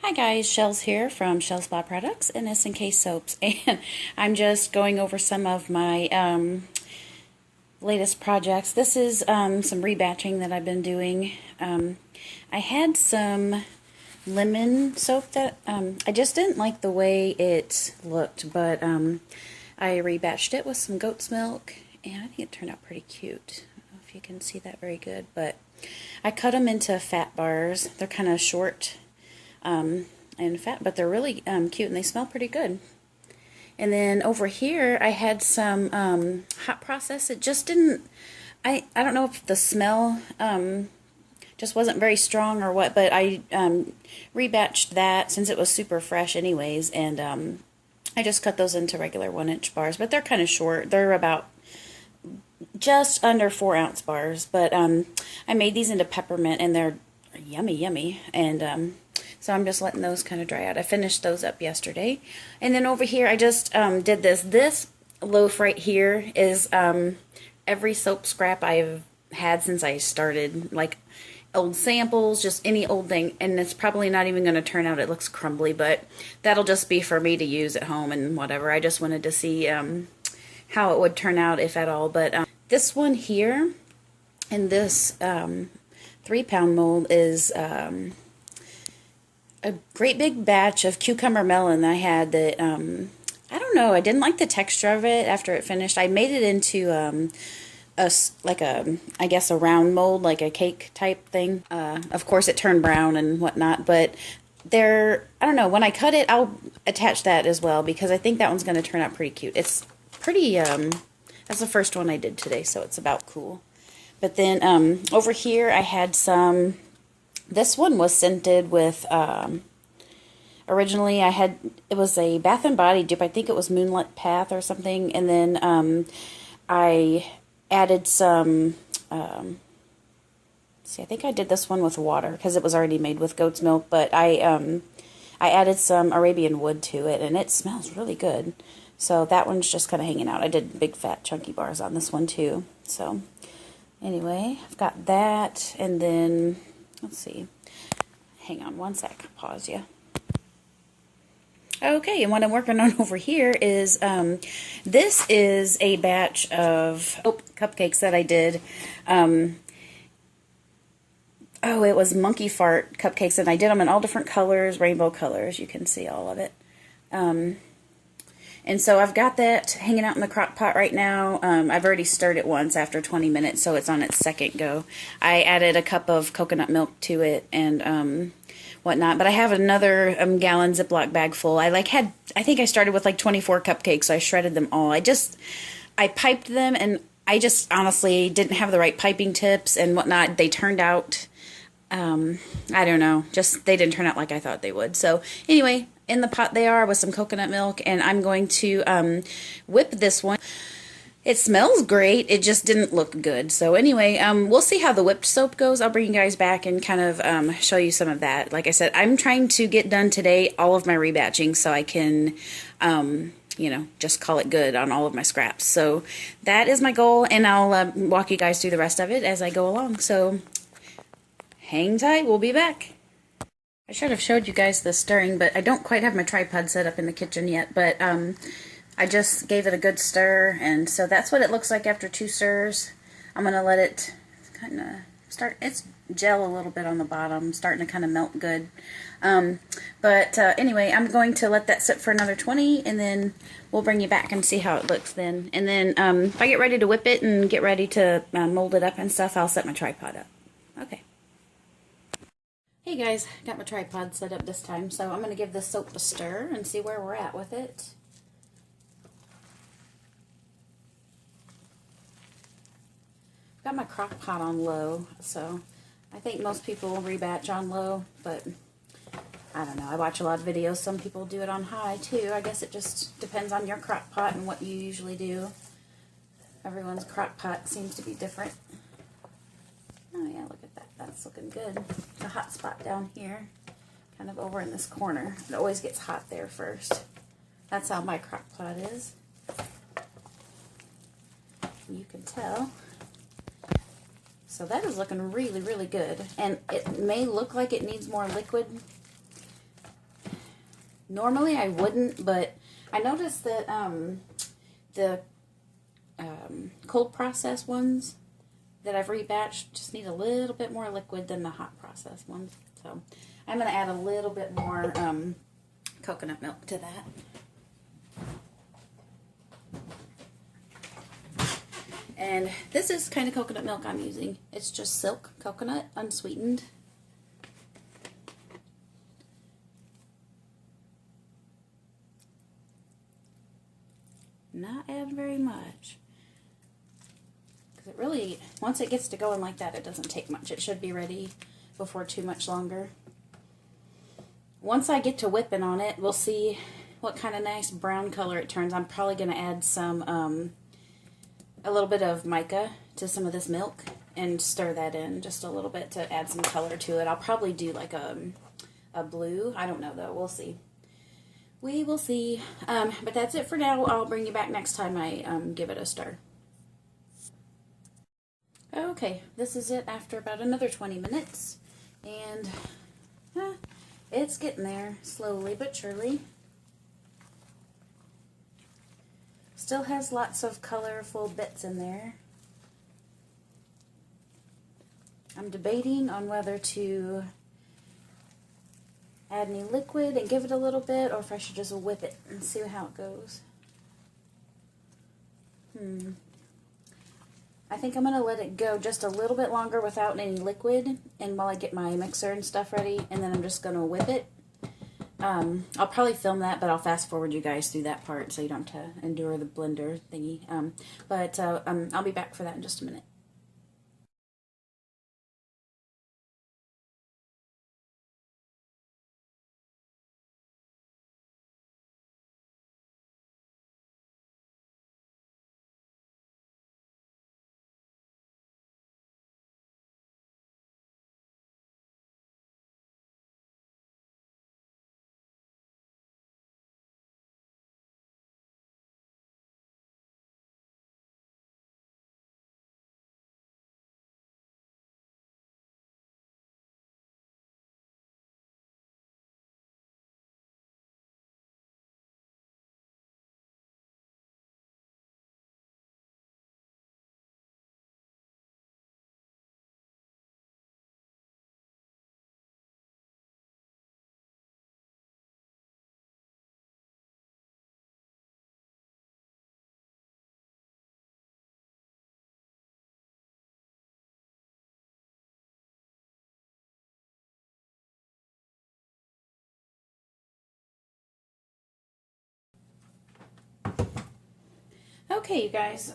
Hi guys, Shells here from shellsspaproducts and S&K soaps, and I'm just going over some of my latest projects. This is some rebatching that I've been doing. I had some lemon soap that I just didn't like the way it looked, but I rebatched it with some goat's milk, and I think it turned out pretty cute. I don't know if you can see that very good, but I cut them into fat bars. They're kind of short and fat, but they're really cute, and they smell pretty good. And then over here I had some hot process. It just didn't, I don't know if the smell just wasn't very strong or what, but I rebatched that since it was super fresh anyways, and I just cut those into regular 1-inch bars, but they're kind of short. They're about just under 4-ounce bars, but I made these into peppermint, and they're yummy, and so I'm just letting those kind of dry out. I finished those up yesterday. And then over here I just did this. This loaf right here is every soap scrap I've had since I started, like old samples, just any old thing, and it's probably not even going to turn out. It looks crumbly, but that'll just be for me to use at home and whatever. I just wanted to see how it would turn out, if at all. But this one here in this 3-pound mold is a great big batch of cucumber melon I had that, I don't know, I didn't like the texture of it after it finished. I made it into I guess a round mold, like a cake type thing. Of course it turned brown and whatnot, but I don't know, when I cut it, I'll attach that as well, because I think that one's going to turn out pretty cute. It's pretty, that's the first one I did today, so it's about cool. But then over here I had some. This one was scented with, originally it was a Bath and Body dupe. I think it was Moonlit Path or something. And then I added some, see, I think I did this one with water because it was already made with goat's milk. But I added some Arabian wood to it, and it smells really good. So that one's just kind of hanging out. I did big fat chunky bars on this one too. So anyway, I've got that, and then let's see. Hang on one sec. Pause you. Okay, and what I'm working on over here is, this is a batch of cupcakes that I did. It was monkey fart cupcakes, and I did them in all different colors, rainbow colors. You can see all of it. And so I've got that hanging out in the crock pot right now. I've already stirred it once after 20 minutes, so it's on its second go. I added a cup of coconut milk to it and whatnot, but I have another gallon Ziploc bag full. I think I started with like 24 cupcakes, so I shredded them all. I piped them, and I just honestly didn't have the right piping tips and whatnot. They turned out, I don't know, they didn't turn out like I thought they would. So anyway, in the pot they are with some coconut milk, and I'm going to whip this one. It smells great, it just didn't look good. So anyway, we'll see how the whipped soap goes. I'll bring you guys back and kind of show you some of that. Like I said, I'm trying to get done today all of my rebatching so I can you know, just call it good on all of my scraps. So that is my goal, and I'll walk you guys through the rest of it as I go along. So hang tight, we'll be back. I should have showed you guys the stirring, but I don't quite have my tripod set up in the kitchen yet, but I just gave it a good stir, and so that's what it looks like after 2 stirs. I'm going to let it kind of it's gel a little bit on the bottom, starting to kind of melt good. Anyway, I'm going to let that sit for another 20, and then we'll bring you back and see how it looks then. And then if I get ready to whip it and get ready to mold it up and stuff, I'll set my tripod up. Okay. Hey guys, got my tripod set up this time, so I'm going to give this soap a stir and see where we're at with it. Got my crock pot on low, so I think most people will rebatch on low, but I don't know. I watch a lot of videos. Some people do it on high too. I guess it just depends on your crock pot and what you usually do. Everyone's crock pot seems to be different. Oh yeah, look at that. That's looking good. The hot spot down here, kind of over in this corner. It always gets hot there first. That's how my crock pot is. You can tell. So that is looking really, really good. And it may look like it needs more liquid, Normally I wouldn't, but I noticed that the cold process ones that I've rebatched just need a little bit more liquid than the hot process ones. So I'm going to add a little bit more coconut milk to that. And this is kind of coconut milk I'm using. It's just silk coconut, unsweetened. Not add very much. Because it really, once it gets to going like that, it doesn't take much. It should be ready before too much longer. Once I get to whipping on it, we'll see what kind of nice brown color it turns. I'm probably going to add some, a little bit of mica to some of this milk and stir that in just a little bit to add some color to it. I'll probably do like a blue. I don't know though. We'll see. We will see. But that's it for now. I'll bring you back next time I give it a stir. Okay, this is it after about another 20 minutes. And it's getting there, slowly but surely. Still has lots of colorful bits in there. I'm debating on whether to add any liquid and give it a little bit, or if I should just whip it and see how it goes. I think I'm going to let it go just a little bit longer without any liquid, and while I get my mixer and stuff ready, and then I'm just going to whip it. I'll probably film that, but I'll fast forward you guys through that part so you don't have to endure the blender thingy. I'll be back for that in just a minute. Okay, you guys.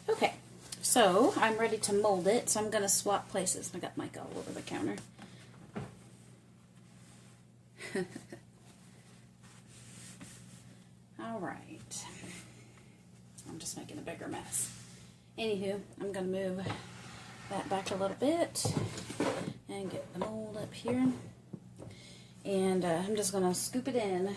Okay, so I'm ready to mold it, so I'm going to swap places. I got Mike all over the counter. Alright. I'm just making a bigger mess. Anywho, I'm going to move that back a little bit and get the mold up here. And I'm just going to scoop it in.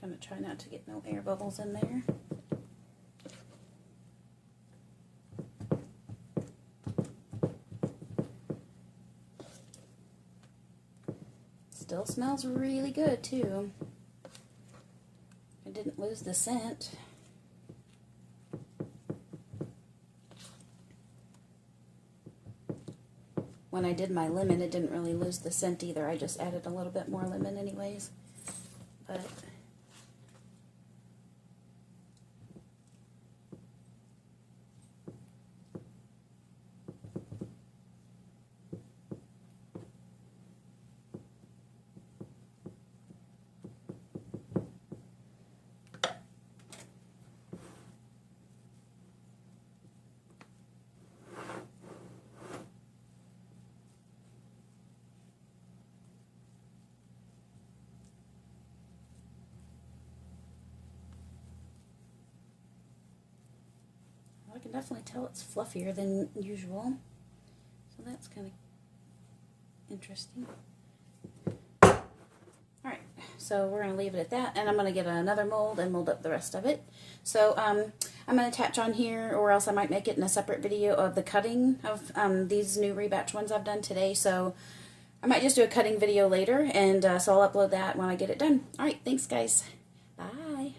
Going to try not to get no air bubbles in there. Still smells really good too. I didn't lose the scent. When I did my lemon, it didn't really lose the scent either. I just added a little bit more lemon anyways. But I can definitely tell it's fluffier than usual. Well, that's kind of interesting. Alright, so we're going to leave it at that, and I'm going to get another mold and mold up the rest of it. So I'm going to attach on here, or else I might make it in a separate video of the cutting of these new rebatch ones I've done today. So I might just do a cutting video later, and so I'll upload that when I get it done. Alright, thanks guys. Bye.